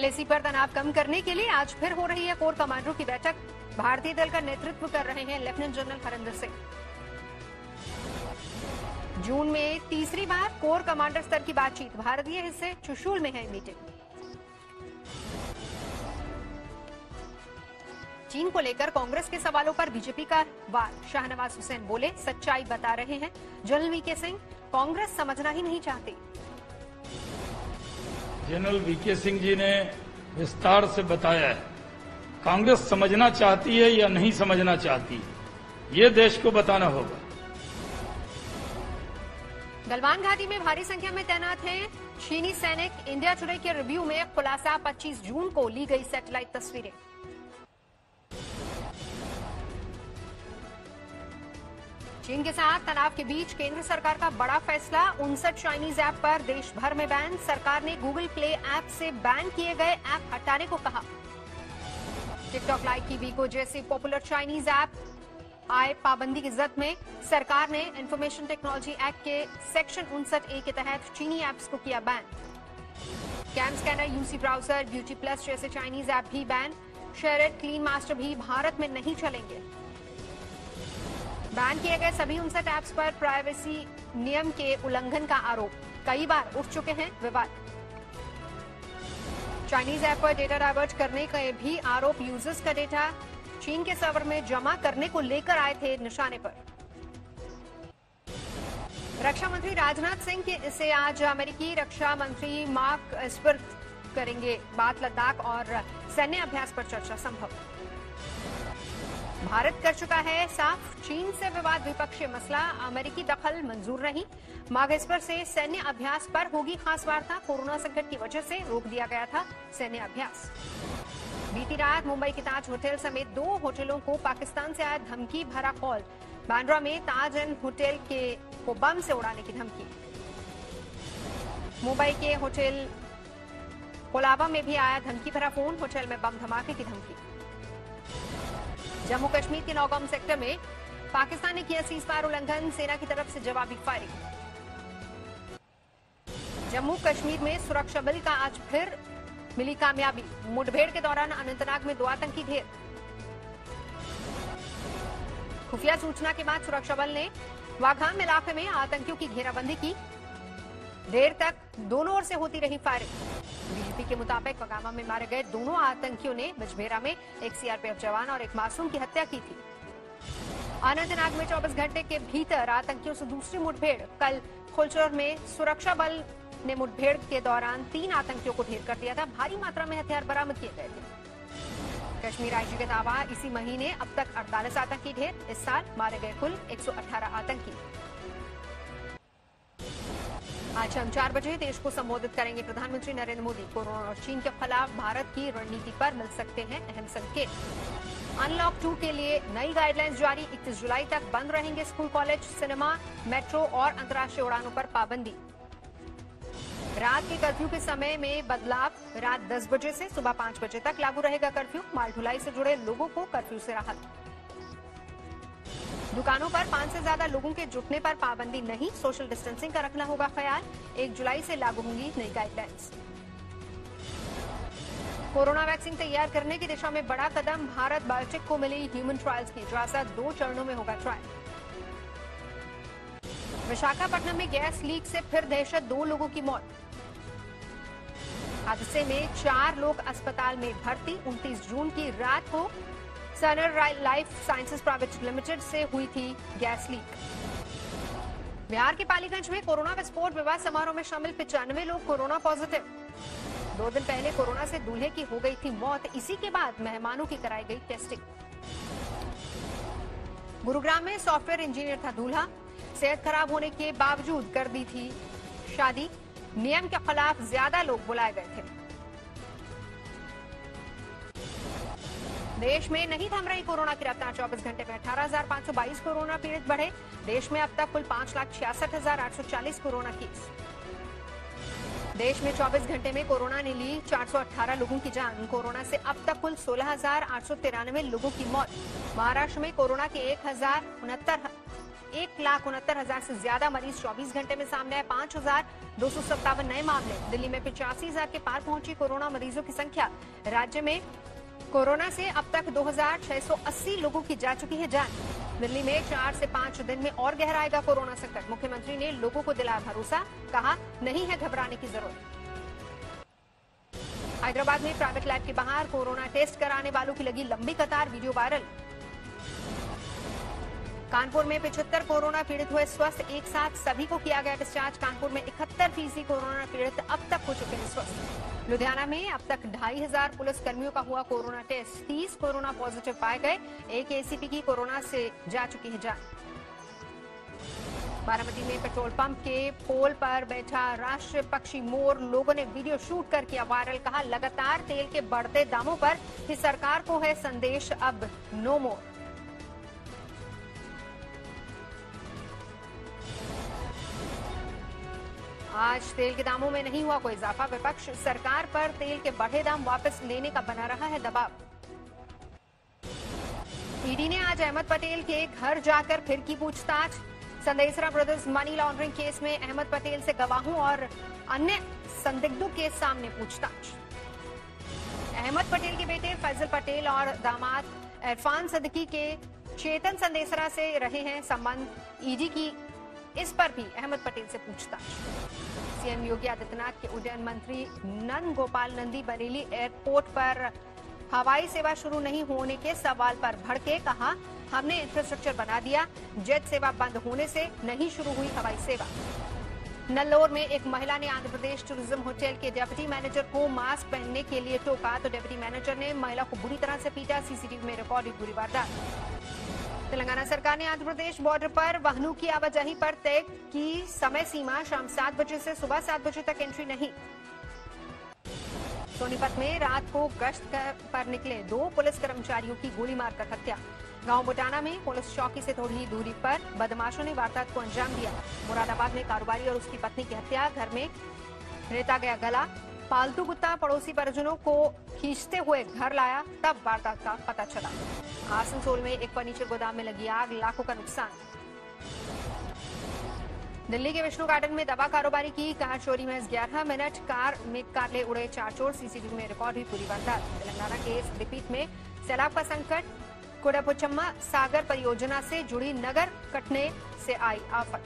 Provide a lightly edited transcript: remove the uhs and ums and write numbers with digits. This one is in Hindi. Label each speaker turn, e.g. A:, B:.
A: एलएसी पर तनाव कम करने के लिए आज फिर हो रही है कोर कमांडरों की बैठक। भारतीय दल का नेतृत्व कर रहे हैं लेफ्टिनेंट जनरल हरिंदर सिंह। जून में तीसरी बार कोर कमांडर स्तर की बातचीत, भारतीय हिस्से चुशूल में है मीटिंग। चीन को लेकर कांग्रेस के सवालों पर बीजेपी का वार, शाहनवाज हुसैन बोले सच्चाई बता रहे हैं। जनरल वीके सिंह, कांग्रेस समझना ही नहीं चाहती।
B: जनरल वीके सिंह जी ने विस्तार से बताया है, कांग्रेस समझना चाहती है या नहीं समझना चाहती, ये देश को बताना होगा।
A: गलवान घाटी में भारी संख्या में तैनात हैं चीनी सैनिक। इंडिया टुडे के रिव्यू में खुलासा, 25 जून को ली गई सैटेलाइट तस्वीरें। चीन के साथ तनाव के बीच केंद्र सरकार का बड़ा फैसला, 59 चाइनीज ऐप पर देश भर में बैन। सरकार ने गूगल प्ले ऐप से बैन किए गए ऐप हटाने को कहा। टिकटॉक, लाइक कीवी को जैसे पॉपुलर चाइनीज ऐप आए पाबंदी की जद में सरकार ने इंफॉर्मेशन टेक्नोलॉजी एक्ट के सेक्शन 59A के तहत चीनी ऐप्स को किया ban. CamScanner, UC Browser, BeautyPlus जैसे चाइनीज ऐप भी ban. SHAREit, Clean Master भी भारत में नहीं चलेंगे। बैन किए गए सभी 59 ऐप्स पर प्राइवेसी नियम के उल्लंघन का आरोप, कई बार उठ चुके हैं विवाद। चाइनीज ऐप पर डेटा डाइवर्ट करने के भी आरोप, यूजर्स का डेटा चीन के सर्वर में जमा करने को लेकर आए थे निशाने पर। रक्षा मंत्री राजनाथ सिंह से आज अमेरिकी रक्षा मंत्री मार्क एस्पर करेंगे बात। लद्दाख और सैन्य अभ्यास पर चर्चा संभव। भारत कर चुका है साफ, चीन से विवाद द्विपक्षीय मसला, अमेरिकी दखल मंजूर नहीं। मार्क एस्पर से सैन्य अभ्यास पर होगी खास वार्ता। कोरोना संकट की वजह से रोक दिया गया था सैन्य अभ्यास। बीती रात मुंबई के ताज होटल समेत 2 होटलों को पाकिस्तान से आया धमकी भरा कॉल। बांद्रा में ताज एंड होटल को बम से उड़ाने की धमकी। मुंबई के होटल कोलाबा में भी आया धमकी भरा फोन, होटल में बम धमाके की धमकी। जम्मू कश्मीर के नौगाम सेक्टर में पाकिस्तान ने किया सीजफायर उल्लंघन, सेना की तरफ से जवाबी फायरिंग। जम्मू कश्मीर में सुरक्षा बल का आज फिर मिली कामयाबी, मुठभेड़ के दौरान अनंतनाग में 2 आतंकी ढेर। खुफिया सूचना के बाद सुरक्षा बल ने वाघाम इलाके में आतंकियों की घेराबंदी की। देर तक दोनों ओर से होती रही फायरिंग। बीजेपी के मुताबिक वगामा में मारे गए दोनों आतंकियों ने बिजबेरा में एक सीआरपीएफ जवान और एक मासूम की हत्या की थी। अनंतनाग में 24 घंटे के भीतर आतंकियों से दूसरी मुठभेड़। कल खुलचर में सुरक्षा बल ने मुठभेड़ के दौरान 3 आतंकियों को ढेर कर दिया था। भारी मात्रा में हथियार बरामद किए गए थे। कश्मीर आईजी का दावा, इसी महीने अब तक 48 आतंकी ढेर। इस साल मारे गए कुल 118 आतंकी। आज शाम 4 बजे देश को संबोधित करेंगे प्रधानमंत्री नरेंद्र मोदी। कोरोना और चीन के खिलाफ भारत की रणनीति पर मिल सकते हैं अहम संकेत। अनलॉक 2 के लिए नई गाइडलाइंस जारी, 31 जुलाई तक बंद रहेंगे स्कूल, कॉलेज, सिनेमा, मेट्रो और अंतर्राष्ट्रीय उड़ानों पर पाबंदी। रात के कर्फ्यू के समय में बदलाव, रात 10 बजे से सुबह 5 बजे तक लागू रहेगा कर्फ्यू। माल ढुलाई से जुड़े लोगों को कर्फ्यू से राहत। दुकानों पर 5 से ज्यादा लोगों के जुटने पर पाबंदी नहीं, सोशल डिस्टेंसिंग का रखना होगा ख्याल। 1 जुलाई से लागू होंगी नई गाइडलाइंस। कोरोना वैक्सीन तैयार करने की दिशा में बड़ा कदम, भारत बायोटेक को मिली ह्यूमन ट्रायल्स की इजाजत। 2 चरणों में होगा ट्रायल। विशाखापट्टनम में गैस लीक से फिर दहशत, 2 लोगों की मौत। हादसे में 4 लोग अस्पताल में भर्ती। 29 जून की रात को सनर लाइफ साइंसेज प्राइवेट लिमिटेड से हुई थी गैस लीक। बिहार के पालीगंज में कोरोना विस्फोट, विवाह समारोह में शामिल 95 लोग कोरोना पॉजिटिव। 2 दिन पहले कोरोना से दूल्हे की हो गई थी मौत, इसी के बाद मेहमानों की कराई गई टेस्टिंग। गुरुग्राम में सॉफ्टवेयर इंजीनियर था दूल्हा, सेहत खराब होने के बावजूद कर दी थी शादी। नियम के खिलाफ ज्यादा लोग बुलाए गए थे। देश में नहीं थम रही कोरोना की रफ्तार, 24 घंटे में 18,522 कोरोना पीड़ित बढ़े। देश में अब तक कुल 5,66,840 कोरोना केस। देश में 24 घंटे में कोरोना ने ली 418 लोगों की जान। कोरोना से अब तक कुल 16,893 लोगों की मौत। महाराष्ट्र में कोरोना के 1,069 1,69,000 से ज्यादा मरीज 24 घंटे में सामने आए। 5,257 नए मामले। दिल्ली में 85,000 के पार पहुंची कोरोना मरीजों की संख्या। राज्य में कोरोना से अब तक 2,680 लोगों की जा चुकी है जान। दिल्ली में 4 से 5 दिन में और गहराएगा कोरोना संकट। मुख्यमंत्री ने लोगों को दिलाया भरोसा, कहा नहीं है घबराने की जरूरत। हैदराबाद में प्राइवेट लैब के बाहर कोरोना टेस्ट कराने वालों की लगी लंबी कतार, वीडियो वायरल। कानपुर में 75 कोरोना पीड़ित हुए स्वस्थ, एक साथ सभी को किया गया डिस्चार्ज। कानपुर में 71% कोरोना पीड़ित अब तक हो चुके हैं स्वस्थ। लुधियाना में अब तक 2,500 पुलिस कर्मियों का हुआ कोरोना टेस्ट। 30 कोरोना पॉजिटिव पाए गए। एक एसीपी की कोरोना से जा चुकी है जान। बारामती में पेट्रोल पंप के पोल पर बैठा राष्ट्रीय पक्षी मोर, लोगों ने वीडियो शूट कर किया वायरल। कहा लगातार तेल के बढ़ते दामों पर कि सरकार को है संदेश, अब नो मोर। आज तेल के दामों में नहीं हुआ कोई इजाफा। विपक्ष सरकार पर तेल के बढ़े दाम वापस लेने का बना रहा है दबाव। ईडी ने आज अहमद पटेल के घर जाकर फिर की पूछताछ। Sandesara brothers money laundering case में अहमद पटेल से गवाहों और अन्य संदिग्धों के सामने पूछताछ। अहमद पटेल के बेटे फैजल पटेल और दामाद इरफान सिद्दीकी के चेतन संदेसरा से रहे हैं संबंध। ईडी की इस पर भी अहमद पटेल से पूछताछ। सीएम योगी आदित्यनाथ के उड्डयन मंत्री नंद गोपाल नंदी बरेली एयरपोर्ट पर हवाई सेवा शुरू नहीं होने के सवाल पर भड़के। कहा हमने इंफ्रास्ट्रक्चर बना दिया, जेट सेवा बंद होने से नहीं शुरू हुई हवाई सेवा। नल्लोर में एक महिला ने आंध्र प्रदेश टूरिज्म होटल के डिप्टी मैनेजर को मास्क पहनने के लिए टोका तो डिप्टी मैनेजर ने महिला को बुरी तरह से पीटा। सीसीटीवी में रिकॉर्ड हुई पूरी वारदात। तेलंगाना सरकार ने आंध्र प्रदेश बॉर्डर पर वाहनों की आवाजाही पर तय की समय सीमा, शाम 7 बजे से सुबह 7 बजे तक एंट्री नहीं। सोनीपत में रात को गश्त पर निकले 2 पुलिस कर्मचारियों की गोली मारकर हत्या। गांव बुटाना में पुलिस चौकी से थोड़ी ही दूरी पर बदमाशों ने वारदात को अंजाम दिया। मुरादाबाद में कारोबारी और उसकी पत्नी की हत्या, घर में रेता गया गला। पालतू कुत्ता पड़ोसी परिजनों को खींचते हुए घर लाया, तब वारदात का पता चला। आसनसोल में एक फर्नीचर गोदाम में लगी आग, लाखों का नुकसान। दिल्ली के विष्णु गार्डन में दवा कारोबारी की कार चोरी में 11 मिनट, कार में कारले उड़े 4 चोर। सीसीटीवी में रिकॉर्ड हुई पूरी वारदात। तेलंगाना के सिद्दीपेट में सैलाब का संकट, कोडापुचम्मा सागर परियोजना से जुड़ी नगर कटने से आई आफत।